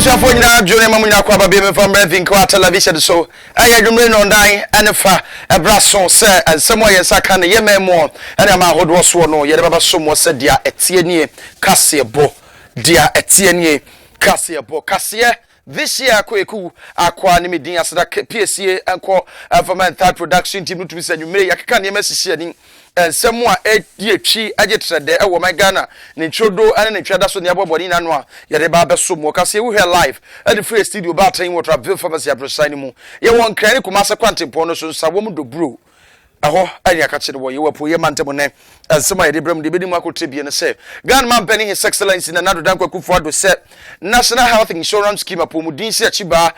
for now, Junior Mamina Kwaba Baby from Redinqua television. So I had remain on dying and if a brass song, sir, and somewhere yes, I can hear me more. And I'm out was one or yet someone said, dear Etienne Cassia Bo, dear Etienne Cassia Bo Cassia. This year, KWEKU ACQUAH ni medin asada PSA enko from third production team to be said you may yakaka ne message ni ensemu a etwi agetrede e wo my Ghana ne chodo ane ne twada so ne aboboni nanu a ye de ba beso mo kase we here live at the free studio ba tan water bill pharmacy aprosign mu ye won kran ni kuma se kwantempo no so sawom do bro aho ani aka kire wo ye wapo ye mantemo ne ensema ye de bram de bedi mu akotrebie ne se Ghana man penny his excellence in another dan kwakufu ado se National Health Insurance Scheme apomudin se achiba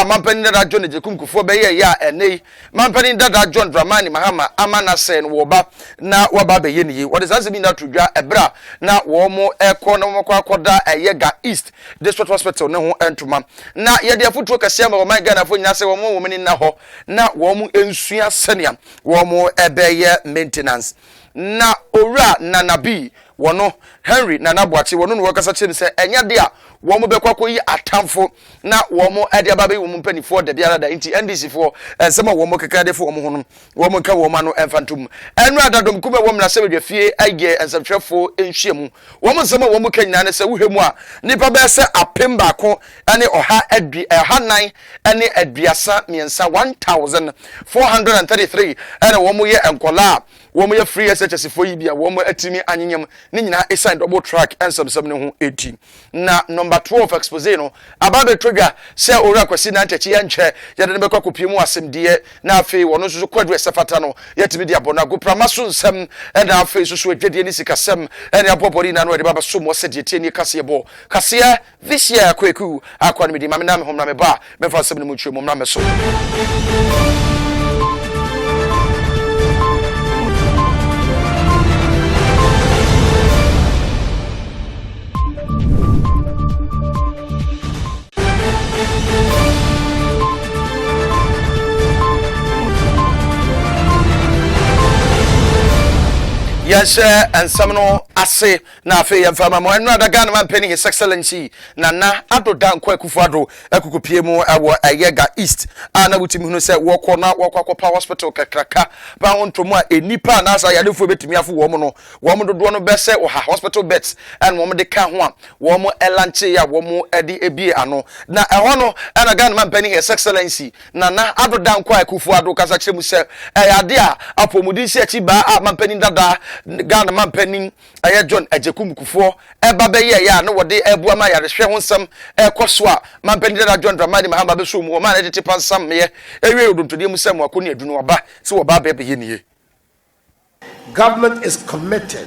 man penny da John Jekumkufo be ye ya enei man penny da John Dramani Mahama amana se no woba na woba be ye ni what does that mean that to dwa ebra na wo mo ekọ na mo kwakoda Ayega East District Hospital ne ho entoma na ye de afutuo kase ma man Ghana fo nyina se wo mo meni na ho na wo mo ensua senia wo mo ebeye maintenance na ora na nabi wono Henry na naboachi wono no wakasa chim se enya de a wo mo bekwakọ yi atamfo na wo mo ade ababe wo mo mpanifo de biara da nti NDC fo ensema wo mo kekade fo wo mo hono wo mo nka wo ma no enfantum enu adadom kuma wo mna se bedwafie age ensafhwefo enhwemu wo mo nsema wo mo kanyina ne se wohemu a nipa be se apem baako ane oha nan ane aduasa miensa 1433 ane wo mo ye enkola wo mo ye free SHS fo yi bia wo mo atimi anyanyam ni nyina assign double track and some ne ho 18 na number 12 expose no ababe trigger se ora kwasi na ntachi ya nhwe ya de bekwa kopie mu asemde na afi wono so kwadu esafata no yetimi de abona go pramaso nsem e na afi so edwede ni sikasem e na abobori na no de baba so mo se de tie ni kase bo kase this year KWEKU ACQUAH ni medi mame na me hom na me ba me fa sem ne mu twem na me so Yes, and some no ase na afi yamfama mo enu adaga na man penny his excellency na adodan KWEKU ado ekukupie mu awo Ayega East ana wutimi hunu se wokọ na power hospital kakraka ba ontomu a enipa na asa yadefo betimi afo wo mo no wo mo dodo no be se oha hospital beds and wo mo de ka ho a wo mo elanche ya wo mo edi ebie ano na eho no ana Ghana man penny his excellency na adodan KWEKU ado kasa kyeremu se ade a apomudi se achi ba man penny dada Ghana man penning aye John Jekumkufo eba be ye ya no wode ebua ma yare hwe ho nsam ekoso a man penning da John Dramani Mahama be so mu o man edete pansam me ewe odontode mu sam akoni adunu oba se oba be ye niye. Government is committed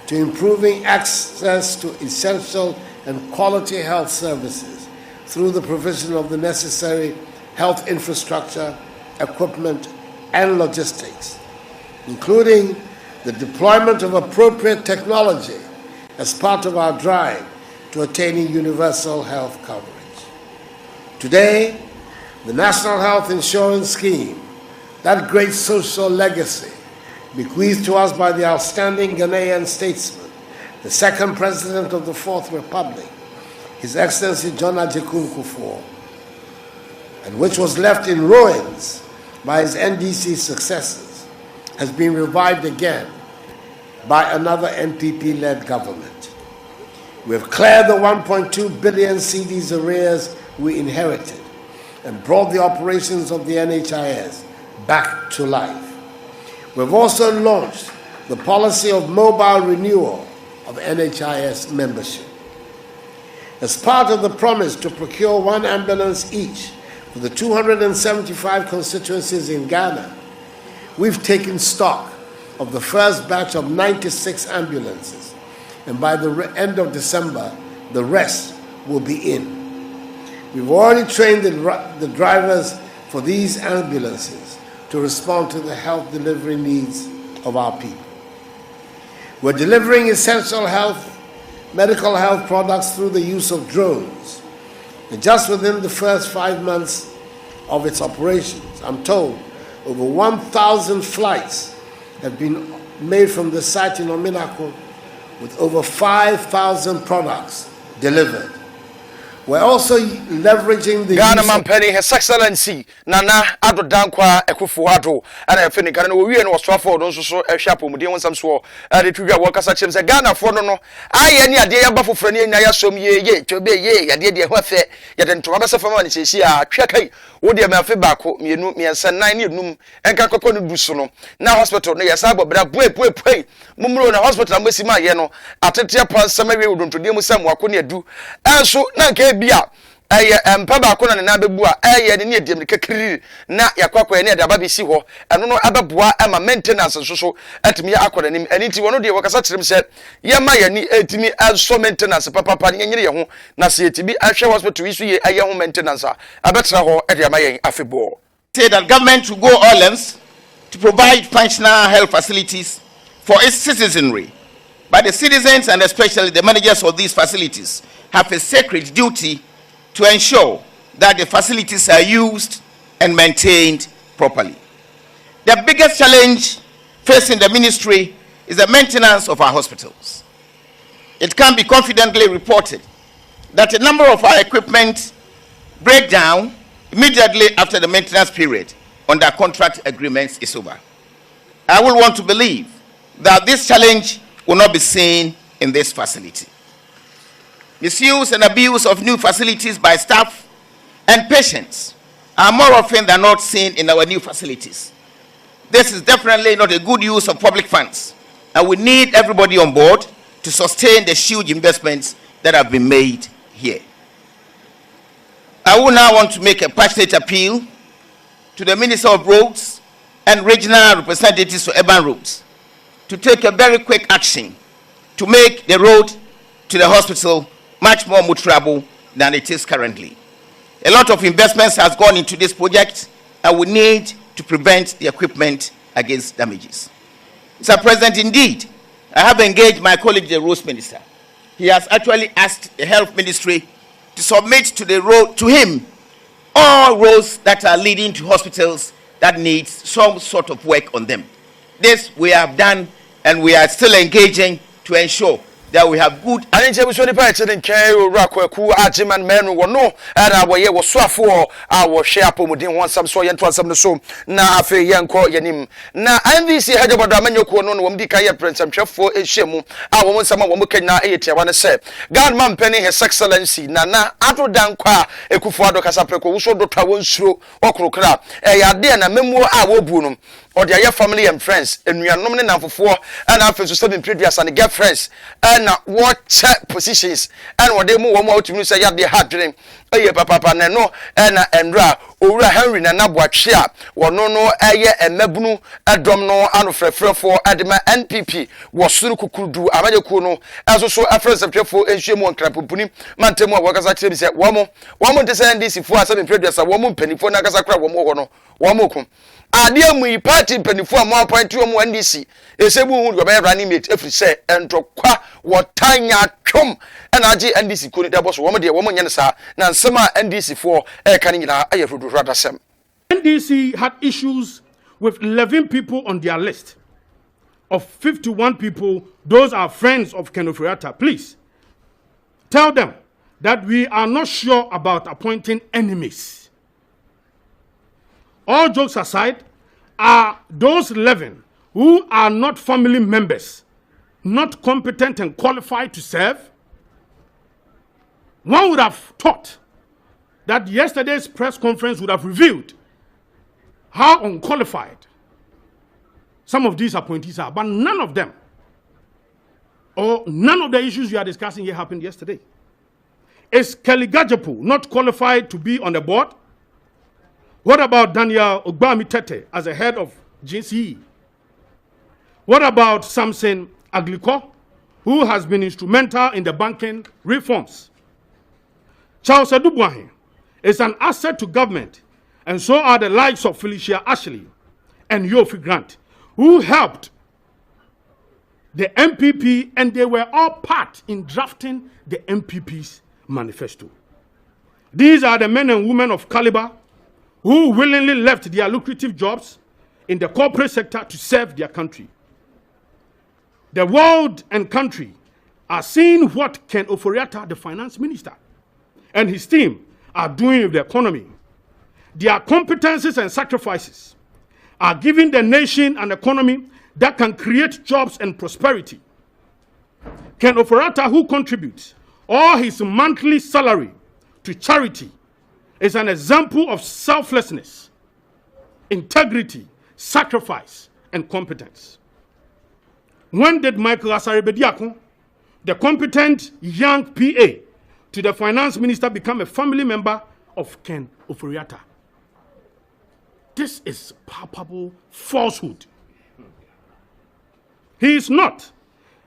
to improving access to essential and quality health services through the provision of the necessary health infrastructure, equipment and logistics, including the deployment of appropriate technology as part of our drive to attaining universal health coverage. Today, the National Health Insurance Scheme, that great social legacy bequeathed to us by the outstanding Ghanaian statesman, the second president of the Fourth Republic, His Excellency John Jekumkufo, and which was left in ruins by his NDC successors, has been revived again by another NPP-led government. We have cleared the 1.2 billion cedis arrears we inherited and brought the operations of the NHIS back to life. We've also launched the policy of mobile renewal of NHIS membership. As part of the promise to procure one ambulance each for the 275 constituencies in Ghana, we've taken stock of the first batch of 96 ambulances, and by the end of December, the rest will be in. We've already trained the drivers for these ambulances to respond to the health delivery needs of our people. We're delivering essential medical health products through the use of drones. And just within the first 5 months of its operations, I'm told, over 1,000 flights have been made from the site in Ominako with over 5,000 products delivered. We're also leveraging the Ghana man penny His Excellency Nana Adinkra Ekufuado and I think we no Stratford also so a sharp mudi won some so the trivia workers such as Ghana for no I any ade ya bafo frani nya ya som ye to be ye ade de ho fe ye de ntoma bese fama ni sesi a twakai wo de ma fe baako mienu miensa nan ne num enka kokko no dusu no na hospital no yesa bobra pue mumro na hospital amesi ma ye no atete pansama we wodontode mu sam wako ne adu enso na nka bia empa ba ko na bebu a ne ne edem kekiri na yakwakwa ne de ababisi ho eno no abeboa ama maintenance so atimi akoda nim aniti wono de wakasa kirem se ye ma ye ni etimi so maintenance papa ne nyire ye ho na se etibi ahwe hospital isu ye aye ho maintenance a abetra ho e de ama ye afebo. Say that government will go all lengths to provide functional health facilities for its citizenry, but the citizens and especially the managers of these facilities have a sacred duty to ensure that the facilities are used and maintained properly. The biggest challenge facing the ministry is the maintenance of our hospitals. It can be confidently reported that a number of our equipment break down immediately after the maintenance period under contract agreements is over. I will want to believe that this challenge will not be seen in this facility. Misuse and abuse of new facilities by staff and patients are more often than not seen in our new facilities. This is definitely not a good use of public funds, and we need everybody on board to sustain the huge investments that have been made here. I will now want to make a passionate appeal to the Minister of Roads and regional representatives for urban roads to take a very quick action to make the road to the hospital much more motorable than it is currently. A lot of investments has gone into this project, and we need to prevent the equipment against damages. Mr. President, indeed, I have engaged my colleague, the Roads Minister. He has actually asked the Health Ministry to submit to him all roads that are leading to hospitals that need some sort of work on them. This we have done, and we are still engaging to ensure that we have good. I didn't say we should be in KWEKU ACQUAH men will know and we was swafo our share pomodin one some so and some so na afe yanko yanim na NVC had about Ramanyoko no one decay prince and chef for a shemu our one summer one can 80 I want to say God man penny His Excellency Nana Adinkra Ekufuado Kasapreko who so Dr. Wonsro Okrokra ya de na memo a wo bunum or their family and friends and we are nominated for and after to 7 previous and get friends and watch positions and what they move more to say ya be hard dream papa na no and Endra Owura Henry na nabwachia wono no eye emabunu adom no anofrefre for adema NPP wosuru kukudu amajeku no asoso afrese twefo enhwemu onkrapopuni mantemu a wakasa kire bi se womo de say NDC fo asem producer womo mpanifo na kasa kra womo ho no womo ku ade amu yi party mpanifo a mo appoint womo NDC esebu hu do be rani mate efri se entokwa wotanya twom na age NDC ko ni da boso womo de womo nyane sa na nsema NDC fo kan nyina ayefudu radasem. NDC had issues with 11 people on their list. Of 51 people, those are friends of Ken Ofori-Atta. Please tell them that we are not sure about appointing enemies. All jokes aside, are those 11 who are not family members not competent and qualified to serve? One would have thought that yesterday's press conference would have revealed how unqualified some of these appointees are, but none of them, or none of the issues we are discussing here happened yesterday. Is Kelly Gajapu not qualified to be on the board? What about Daniel Ogbami-Tete as the head of GCE? What about Samson Agliko, who has been instrumental in the banking reforms? Charles Edubwahin is an asset to government, and so are the likes of Felicia Ashley and Yofi Grant, who helped the MPP, and they were all part in drafting the MPP's manifesto. These are the men and women of caliber who willingly left their lucrative jobs in the corporate sector to serve their country. The world and country are seeing what Ken Ofori-Atta, the finance minister, and his team are doing with the economy, their competencies and sacrifices are giving the nation an economy that can create jobs and prosperity. Ken Ofori-Atta, who contributes all his monthly salary to charity, is an example of selflessness, integrity, sacrifice, and competence. When did Michael Asare-Bediako, the competent young PA to the finance minister, become a family member of Ken Ofori-Atta? This is palpable falsehood. He is not.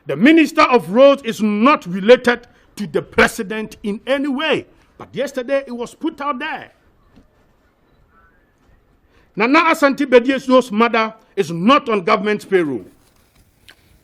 The Minister of Roads is not related to the president in any way. But yesterday it was put out there. Nana Asante Bedie's mother is not on government payroll.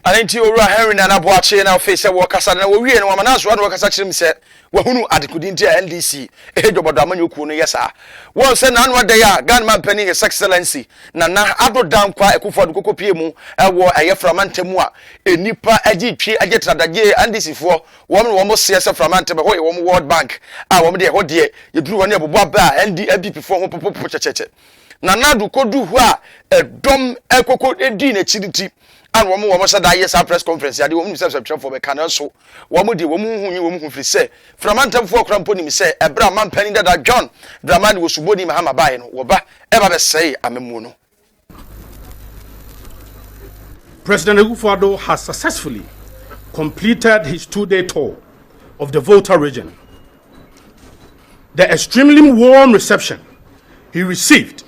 Anenti owura Henry Nana Boache na ofese wo kasa na wo wie no amana so wo kasa kyerem se wo hunu adekudinti a NDC ejobodo amanyoku no yesa won se na anwa dey a Ghana Penny His Excellency Nana Adodan kwa ekufo kokopie mu ewo ayeframantemu a enipa agitwe agitradagye NDC fo wo mo se framantem ho ye wo World Bank a wo de ho de yeduru woni ebobo aba NDP fo ho popo checheche Nana du kodu hu a edom ekoko edi na chiriti and woman said that yes, press conference. I did woman self for the canal so. Woman did woman who free say. From Antam for Cramponi say, a Brahman penny that John, Brahman was Subodi Mahama by Waba, ever say, I'm a mono. President Akufo-Addo has successfully completed his 2-day tour of the Volta region. The extremely warm reception he received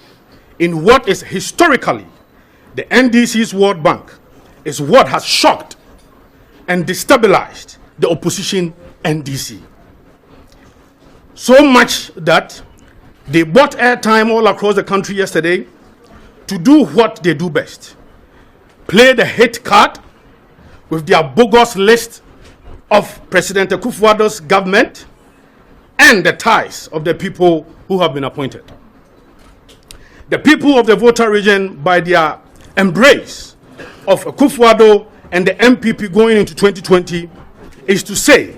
in what is historically the NDC's World Bank is what has shocked and destabilized the opposition NDC. So much that they bought airtime all across the country yesterday to do what they do best: play the hate card with their bogus list of President Akufo-Addo's government and the ties of the people who have been appointed. The people of the Volta region, by their embrace of Akufo-Addo and the MPP going into 2020, is to say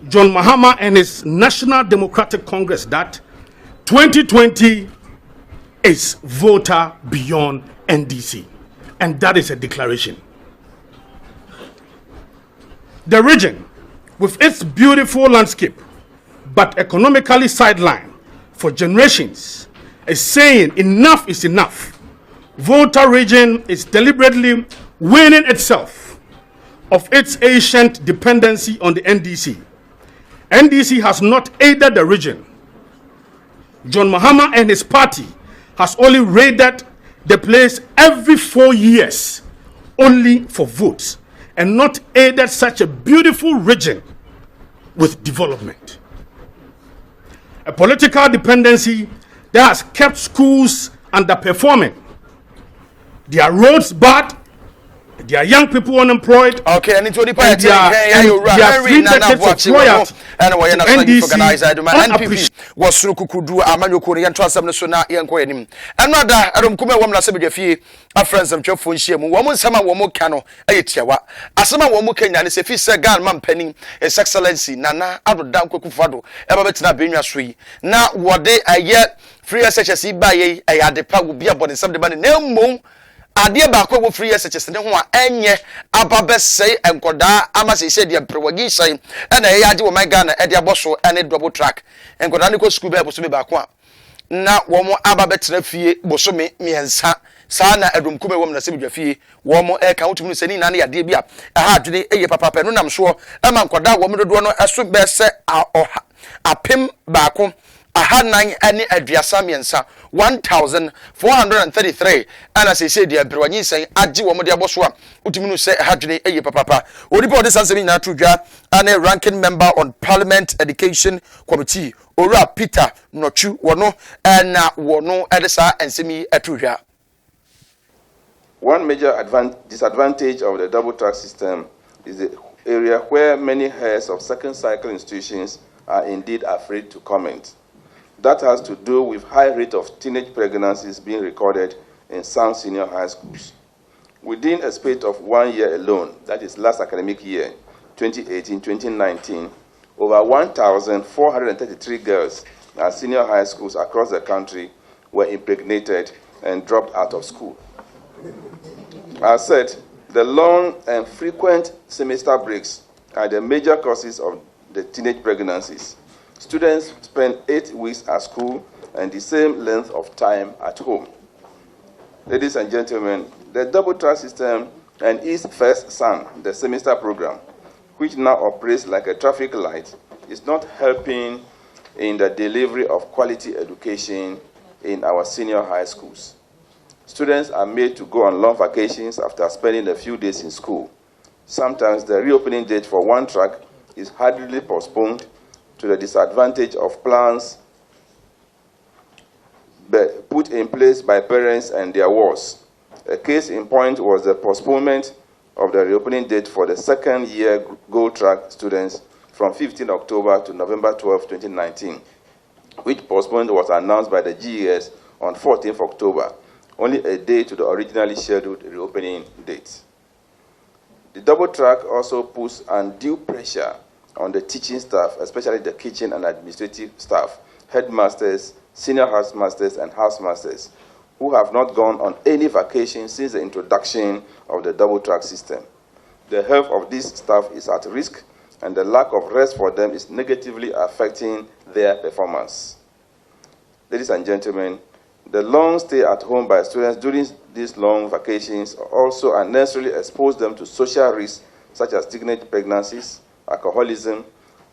John Mahama and his National Democratic Congress that 2020 is Volta beyond NDC, and that is a declaration. The region, with its beautiful landscape but economically sidelined for generations, is saying enough is enough. Volta region is deliberately weaning itself of its ancient dependency on the NDC. NDC has not aided the region. John Mahama and his party has only raided the place every 4 years, only for votes, and not aided such a beautiful region with development. A political dependency that has kept schools underperforming, their roads bad, their young people unemployed. Okay, and it's only and their free tickets of royalty to NDC NPP was Sukudu Amanyo Korean Transam Sona Yanko him. Another Adam Kuma Wamla Sebigafi, a friend some chop for shame, woman sama womo cano, a tiawa, Asama womo Kenya, and if he said Ghana Penny, His Excellency, Nana, Adodan Kokufado, ever better Benya Sui. Now, what they are yet free SHC by a had the power will be about in some demand, no more. Adia baako wo free SHS ne ho a enye ababe sei enkoda ama se se de prewagi sei na ye age wo my Ghana e de aboso ene double track enkoda ne ko school be boso me baako a na wo mo ababe tena fie boso me miensa saa na adum kume wo na se bidwa fie wo mo e ka wotumi se ni na ya de bia ha adwene eye papa pe no nam so e ma enkoda wo me dodo no eso be se apem baako ahanan ane aduasa miensa 1433 ana se se dia brwanyi sen age wo mo de aboso a utimi no se hadwene eye papa onipa ode sansemi na tudwa ane ranking member on Parliament Education Committee Ora Peter Nochu wono na wono edesa ensemi atudwa. One major disadvantage of the double track system is the area where many heads of second cycle institutions are indeed afraid to comment. That has to do with high rate of teenage pregnancies being recorded in some senior high schools. Within a space of 1 year alone, that is last academic year, 2018-2019, over 1,433 girls at senior high schools across the country were impregnated and dropped out of school. As said, the long and frequent semester breaks are the major causes of the teenage pregnancies. Students spend 8 weeks at school and the same length of time at home. Ladies and gentlemen, the double-track system and East First Son, the semester program, which now operates like a traffic light, is not helping in the delivery of quality education in our senior high schools. Students are made to go on long vacations after spending a few days in school. Sometimes the reopening date for one track is hurriedly postponed to the disadvantage of plans put in place by parents and their wards. A case in point was the postponement of the reopening date for the second-year Gold Track students from 15 October to November 12, 2019, which postponement was announced by the GES on 14th October, only a day to the originally scheduled reopening date. The double track also puts undue pressure on the teaching staff, especially the kitchen and administrative staff, headmasters, senior housemasters, and housemasters, who have not gone on any vacation since the introduction of the double track system. The health of this staff is at risk, and the lack of rest for them is negatively affecting their performance. Ladies and gentlemen, the long stay at home by students during these long vacations also unnecessarily expose them to social risks such as teenage pregnancies, alcoholism,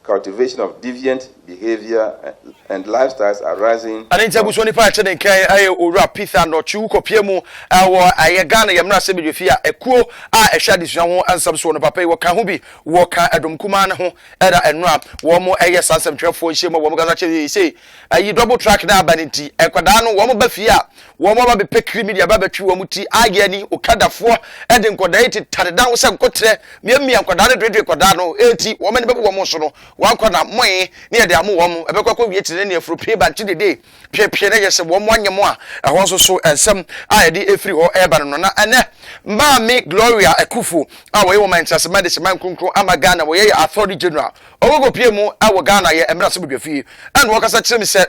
cultivation of deviant behavior and lifestyles arising. Aninja busoni pa chene kai aye ora pitha no chu kopie mu awo aye Ghana yemra se bedwefia ekuo a ehwa disua ho ansam so no papa wo kan ho bi wo kan adom kuma ne ho era enura wo mo aye sansam twefo hye mo wo mo gaza che sei ayi double track na abaniti ekwada no wo mo ba fie a wo mo ba be pekri media ba betwi wo muti age ni okadafo ede nkoda eti tadedan wo se nkotre miamia nkoda ne dredre koda no eti wo mane be wo mo so no wankona moye ne yede amu wo mu ebekwa wie tire ne afro pay back today pie na yese wo mo anyemo a ehon so ensem a yede efri ho eba no na ene ma me Gloria Ekufu a wo ye wo Manchester Medicine man kronkron amagana wo ye authority general ogogo pie mu a wo Ghana ye emra so bedwafi and wo kasa kire me se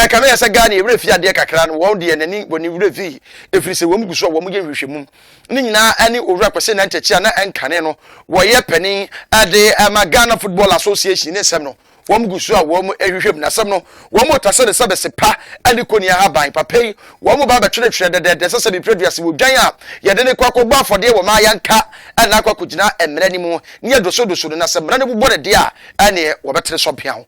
kan ya se Ghana ye refi ade kakra no wo de nani boni refi efri se wo mu guso wo mu ye hwehwemu ni nyina ani owura kwese na ntechi na enkane no wo ye pani ade Ghana Football Association ne sem no wo mu guso a wo mu ehwehwem na sem no wo mu tase de sebese pa ani koni ha ban papai wo mu ba betwetwe de sese bi previous wo dwan a ye de ne kwakọ gba afode wo ma yanka ana kwakọ gina emre ni mu ne doso no na sem ne bobore de a ane wo betre so pia ho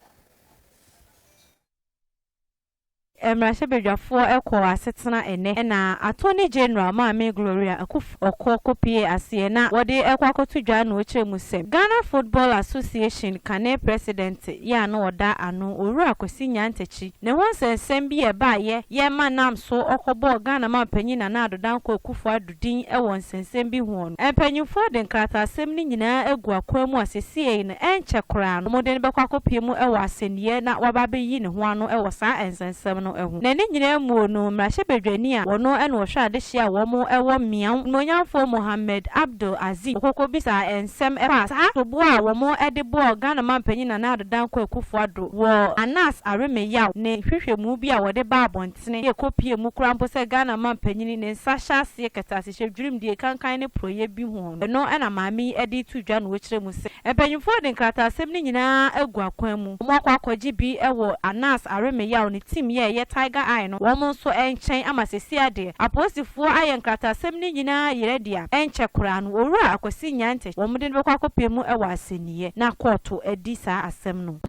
Emrashe bedwafo ekọ asetena ene na attorney general Maame Gloria Akufo kopie ase na wode ekọ akotudwa na ochemu sem Ghana Football Association kane president ya na oda anu owura akosi nyantechi ne wonsensem bi eba ye manam so okobo Ghana ma panyin na adodan ko Akufo adudin e wonsensem bi ho no empanyufo de nkrata asem ni nyina egu akwam asesie na enche kora no modern bekọ akopie mu e wasenie na waba yi ne ho ano e wosa ensensem no ehu na ne nyina mu no mrahye bedwani a wono ene wo hwa ade hia wo mo ewo miam no nyamfo Mohammed Abdul Aziz okoko bisa ensem e pass ha to bo a wo mo ede bo Ghana mampanyin na adodan ko Akufo ado wo Anas Aremeyaw ne hwehwemu bi a wode ba abontene e kopie mu krampo se Ghana mampanyin ne nsahya se ketase hwedwurim die kankan ne proye bi ho no ena maami ede tudwa no kire mu se empanyimfo de nkrata asem ni nyina agu akwan mu mo akwakogi bi ewo Anas Aremeyaw ne team ye Tiger Eye no wo so enchen amasesi ade aposifo aye nkrata asem ni nyina yeredia enche kora no owura akosi nyante wo mde be kwa kopemu e wa aseniye na koto edi sa asem no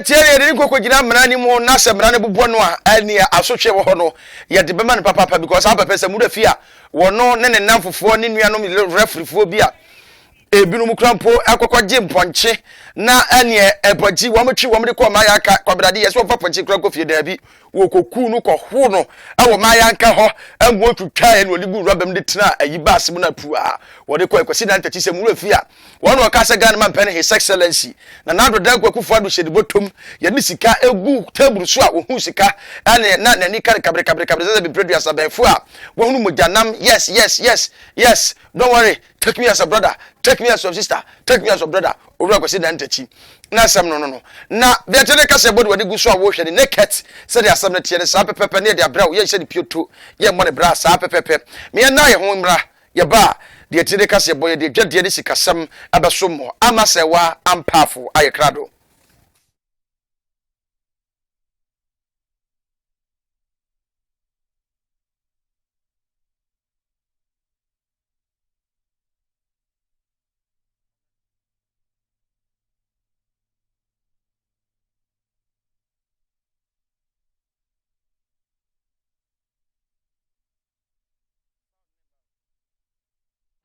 tiere de nkoko gina mrani mu na se mrani bubo no a ani asotwe wo ho no ye de bema ne papa because aba pese mu da fia wo no ne namfofo ne nuanom referee fo bi a ebinum krampo akokwaje mponche na ene eboji womtwe womde ko mayaka kwabrade yeso fa ponche kranko fie dabi wo koku no kɔho no awo mayanka ho amwo twitwa ene odigu robam de tena ayi baase mu na pua wode ko ekwasi na ntachi se mu afia wono okasa gan man pen his excellency na nado da kwakufu ado hyede botom ye ni sika egu table so a wo hu sika ene na nani kare kabre ze be produce abenfo a wo hunu mojanam yes don't worry take me as a brother take me as a sister take me as a brother owura kwasi na ntachi na asem no na de tene kase body wode gu so a wo hwede naked se de asem na tie ne sa pepepe ne de abra wo ye hye de pioto ye mo ne bra sa pepepe me na ye ho mra ye ba de tene kase boy de dwade de sikasem abesom amasewa ampafo ayekrado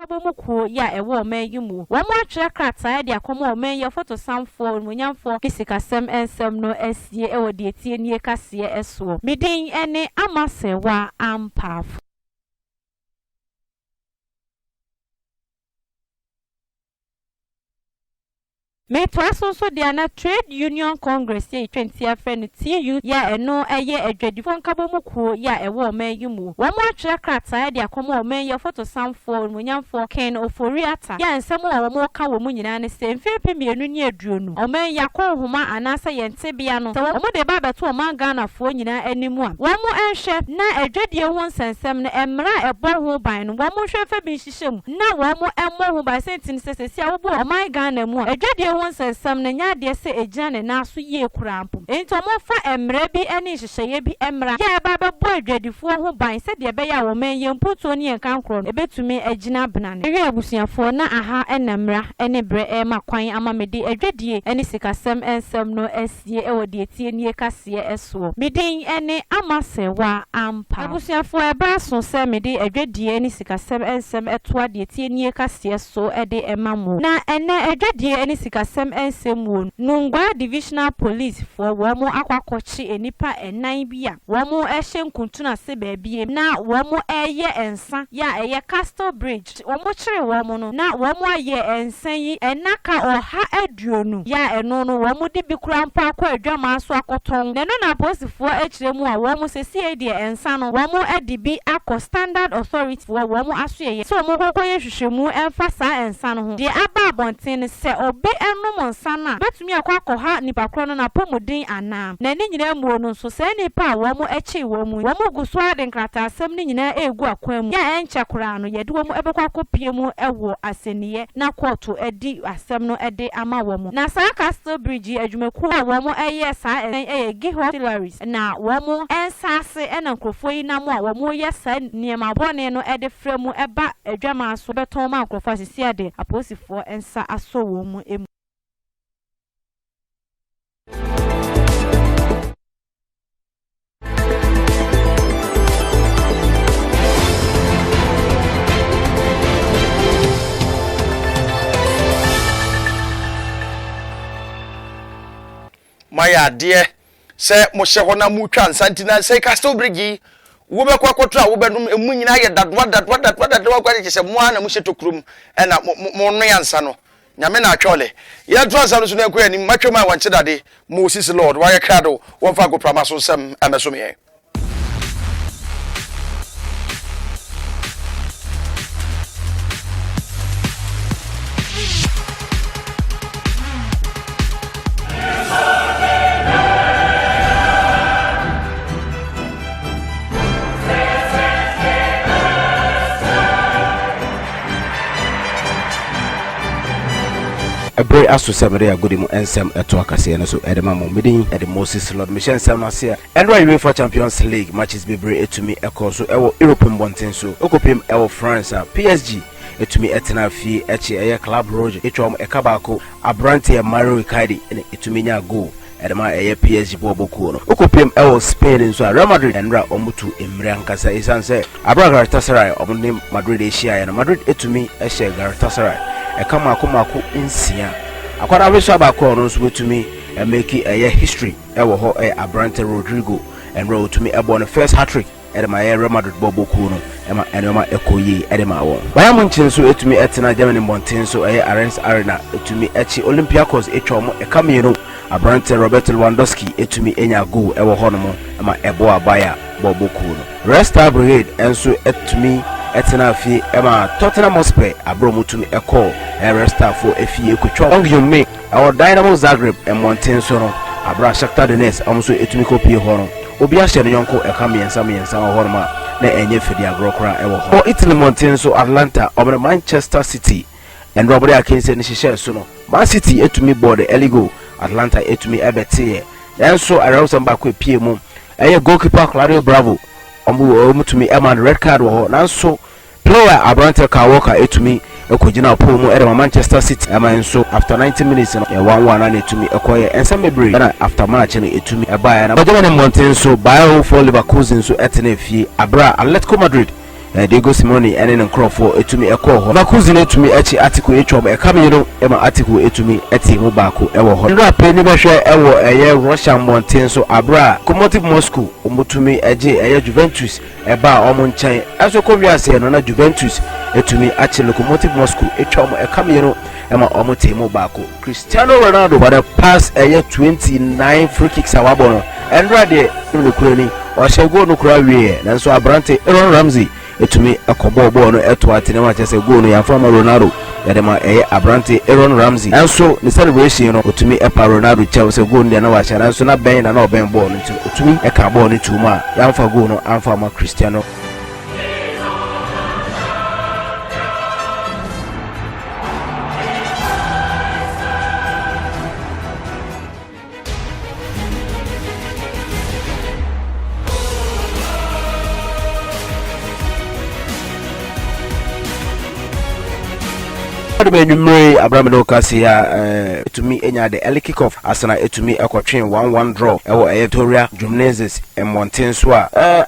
Abomuku ya ewo men yimu wo mo atwe krata de akomo o men ye photo samfo munyamfo kisikasem ensem no asie ewo de tie nie kase eso midin ene amasewa ampaf Me twaso so dia na Trade Union Congress ye 20th friend TU ya eno eye adwadifo nkabomuku ya ewo men yimu wo mo atwe krata de akomo o men ye photo samfo munyamfo Ken Oforiata ya nsemo wo mo ka wo munyina ne se mfepe mienu ni aduonu o men yakon homa anasa ye ntebia no so wo mo de ba beto o man Ghana fo nyina animu a wo mo enhwe na adwadie ho nsensem ne emra ebo ho ban no wo mo hwe fa bi hyehyem na wo mo emmo ho ban sentin sesesi a wo bo o man Ghana mu a adwadie nsensem na nyade se ejane na so ye kurampo ento mo fa emre bi ene hyehyeye bi emra ya ba bebo adwadifo ho ban se de be ya wo men ye mputo ne enkankro no ebetumi agina benane ewe abusuafo na aha enemra ene bre e makwan amamede adwadie ene sikasem ensem no asie ewo de tie nie kase eso midin ene amasewa ampa abusuafo e ba so se mede adwadie ene sikasem ensem etoa de tie nie kase so ede emamo na ene adwadie ene sikasem ensem won nungwa divisional police for wo mo akwakochi enipa enan bia wo mo ehye nkuntuna se baabie na wo mo eye ensa ya eye Castle Bridge wo mo kire wo mo no na wo mo aye ensan yi enaka oha aduonu ya eno no wo mo de bi kurampa akwa adwama so akoton ne no na posifo akire mu a wo mo sesi ede ensa no wo mo adibi akọ standard authority wo mo aso ye so mo kokoye hwehwemu emfa sa ensa no ho de aba abonten se obe eno monsa na betumi akọ ha nipa kro no na pomodin anam na ni nyina mu no so se nipa wo mo echi wo mo guso Adinkra asem ni nyina egu akwam ya enche kora no ye de wo mo ebekwa kopie mu ewo aseniye na koto edi asem no ede ama wo mo na sa Castle Bridge adwumaku a wo mo eye sa eye Gihotilaries na wo mo ensase ena nkrofo yi na mo a wo mo ye sa niema bone no ede fremu eba adwama so beton ma nkrofo asisi ade aposifo ensa aso wo mo emu maya de se mo hye ho na mu twa nsantina se Castle Bridge wo be kwakotra wo be no emu nyina ye dadwa kwa se mo ana mu hye tokurum na mo no yansa no nyame na atwole ye dro ansa no so na kwa ni matwema wanche dade Moses Lord wa ye krado wo fa go pramaso sam ameso me a very associated a good ensem eto akase no so edema mo midin ede Moses Lord Mission Sam na se and right UEFA Champions League matches be very etumi ekọ so ewo European bonten so okopim ewo France PSG etumi etena fi eche eye Club Rouge etwom ekabako Abrante Mario Icardi etumi nya goal edema eye PSG boboku no okopim ewo Spain so Real Madrid enra omutu emre ankasa isanse Galatasaray omunim Madrid Asia na Madrid etumi ehye Galatasaray ɛka maako nsia akwara we so abakɔ no so betumi make a history ɛwɔ hɔ Abrante Rodrigo and road to me ɛbɔ no first hat-trick ɛdema Real Madrid bɔbɔ ku no ɛma ɛnoma ɛkɔyi ɛdema wɔ Bayern Munich so etumi ɛtena Germany Monten so Allianz Arena etumi ɛkyi Olympiacos etwa mo ɛka mienu Abrante Robert Lewandowski etumi enya goal ɛwɔ hɔ no mo ɛma ɛbɔ abaya bɔbɔ ku no Red Star Brigade ɛnso etumi ɛtena afie ɛma Tottenham Hotspur abromutumi ɛkɔ Red Star for afie ekotwa ɔngyome ɛwɔ Dynamo Zagreb Monten so no abra Shakhtar Donetsk ɔmso etumi kopie hɔ no obi ahye no yonko ɛka miensa wɔ hɔ no ma na enye fidi agrokra ɛwɔ hɔ Italy Monten so Atlanta ɔbɛ Manchester City and Robert Akinse ni hyehyɛ so no Man City etumi board Eligo Atlanta etumi ɛbɛte ɛnso arawsam ba kɔ pie mu ɛyɛ goalkeeper Claudio Bravo ɔmutumi ɛman red card wɔ hɔ nanso player Abrante Walker etumi ekogina pool mu ɛde Manchester City ɛman nso after 90 minutes no 1-1 na etumi ɛkɔyɛ ɛnsa mebre na after match no etumi ɛbaa na Germany Monten so Bayer for Leverkusen so ɛtena fie abra Atletico Madrid Diego Simeone ene ne nkrofo etumi ekɔ hɔ Leverkusen etumi echi Atiko etwom ɛka me no ɛma Atiko etumi ɛte mu baako ɛwɔ hɔ ndra pe ni bɛhwɛ ɛwɔ ɛyɛ Russia Monten so abra Lokomotiv Moscow omutumi ɛgye ɛyɛ Juventus ɛba ɔmo nkyɛn ɛso kɔwiase no na Juventus etumi achi Lokomotiv Moscow etwom ɛka me no ɛma ɔmo te mu baako Cristiano Ronaldo for the past ɛyɛ 29 free kicks awabɔ no ndra de no kurani ɔhyɛ goal no kura wie nanso Abrante Aaron Ramsey etumi ekɔbɔ bɔɔl no ɛto atene ma kyerɛ goal no yɛafama Ronaldo yɛdema ɛyɛ Abrante Aaron Ramsey nanso ne celebration no otumi ɛpa Ronaldo kyɛw sɛ goal no deɛ na wahyɛ nanso na bɛn na ɔbɛn bɔɔl no nti otumi ɛka bɔɔl no tumu a yɛamfa goal no amfa ma Cristiano Numere Abraham Kasia etumi enya the early kickoff asana etumi ekotwen 1-1 draw ewo Victoria Gymnasium Monten so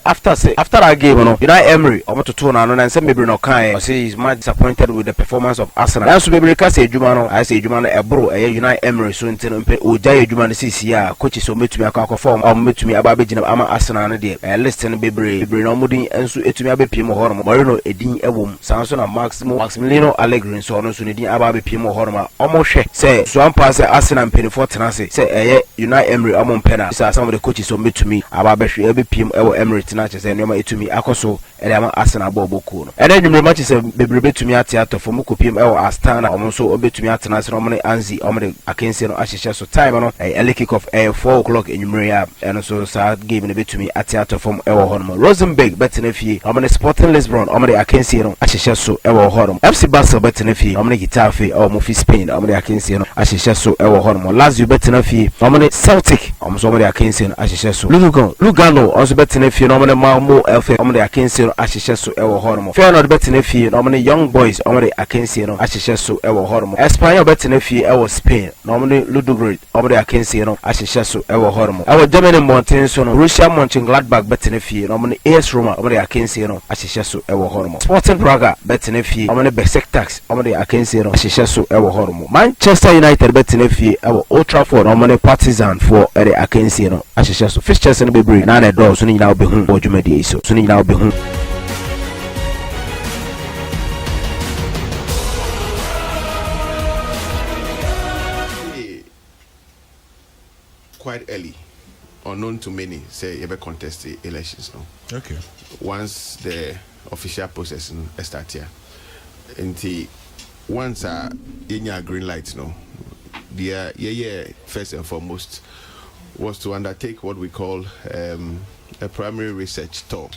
after that game no Unai Emery omototo na no na nsem mebre no kan say he's much disappointed with the performance of Arsenal na so mebre Kasia adwuma no I say adwuma no ebro Unai Emery so ntino mpe oja adwuma no sisi a coach so metumi akọ form metumi aba begina ama Arsenal no de list no bebre no modin enso etumi abepiem ho no Moreno edin ewom sanso na Maximiliano Allegri so no so din aba bepiem ho no omo hwe say so ampa say Arsenal penifo tenase say eye Unai Emery omo mpena say some of the coaches so metumi aba behwe bepiem ewo Emirates na che say nyoma etumi akoso e dey ama Arsenal boku no e dey nwumre match say bebre betumi ate atofo mu kopiem ewo Astana omo so obetumi atena say omo ne Anzi omo de Akense no ahyehye so time no early kick off 4 o'clock enwumre ya and so sa game no betumi ate atofo ewo ho no Rosenberg betena fie omo ne Sporting Lisbon omo de Akense no ahyehye so ewo ho no FC Basel betena fie omo ne Getafe o mo fi Spain omo de Akense no ahyehye so ewo ho no Lazio betena fie omo ne Celtic omo so omo de Akense no ahyehye so Lugano also betena fie omo ne Malmo FA omo de Akense no ahyehye so ewo ho no Feyenoord betena fie omo ne Young Boys omo de Akense no ahyehye so ewo ho no Espanyol betena fie ewo Spain omo ne Ludogorets omo de Akense no ahyehye so ewo ho no ewo Germany Monten so no Borussia Mönchengladbach betena fie omo ne AS Roma omo de Akense no ahyehye so ewo ho no Sporting Braga betena fie omo ne Besiktas omo de Akense no ahyehye so ewo ho no Manchester United betena fie ewo Old Trafford omo ne Partizan for ere Akense no ahyehye so fixtures no bebre na na draw so ni nyina obehu bo dwumadi so ni nyina obehu quite early, unknown to many, say ever contest the elections now. Okay. Once the official process start here, and once in your green light, no, the first and foremost was to undertake what we call a primary research tour.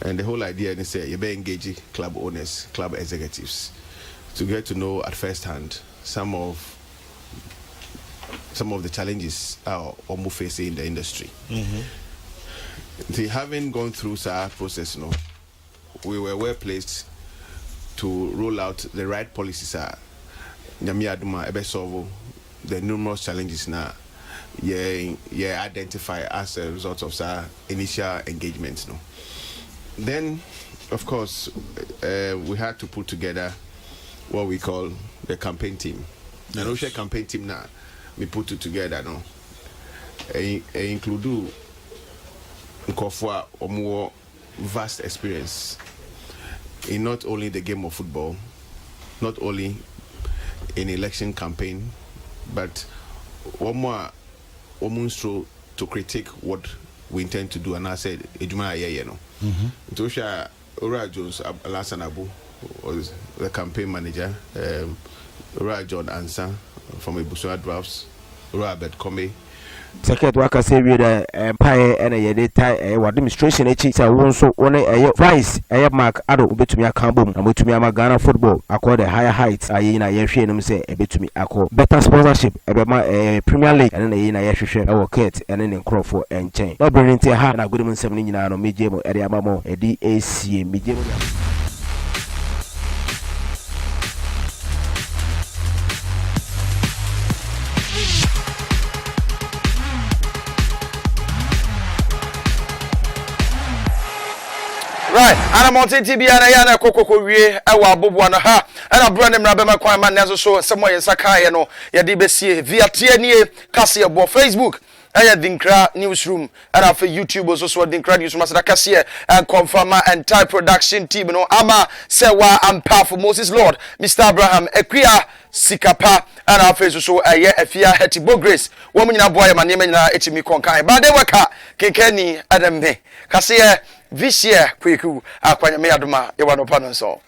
And the whole idea is say you be engaging club owners, club executives, to get to know at first hand some of the challenges are almost facing in the industry. Having gone through our process, no, we were well placed to roll out the right policies. Solve the numerous challenges now. Identify as a result of our initial engagements. No. Then, of course, we had to put together what we call the campaign team. And also campaign team now, we put it together, no. Include Nkofwa or more vast experience in not only the game of football, not only in election campaign, but one more to critique what we intend to do. And I said, Ejuma you know. Tosha Ura Jones Alasan Abu was the campaign manager. Ura John Ansa from Ebusua Drafts. Ura Abed Kome. Second waka say we the empire and a data administration echi say won so one vice mark ado obetumi akambom na betumi amagana football accord the higher heights ayi na yehwe enum say ebetumi akọ better sponsorship ebema Premier League and na yi na yehwehwe e worket and ne nkrofo enchen no bring into ha na godem nsem ni nyina no meje mo ede amamo edi AC meje mo. Right, and I'm on TTB and I am a cocoa we our Bobuana ha and a brand name Rabema Quaman Nazo so somewhere in Sakai no Yadibesi via TNA Cassia bo Facebook. I Adinkra newsroom and after YouTube also Adinkra newsroom as Cassia and confirmer and type production team no ama sewa and powerful Moses Lord Mr. Abraham Equia Sikapa and our face so a year afia heti Grace woman in a boy my name na etimi konkai but they waka kekeni Adam me Cassia this year KWEKU ACQUAH me adoma ye wano panon so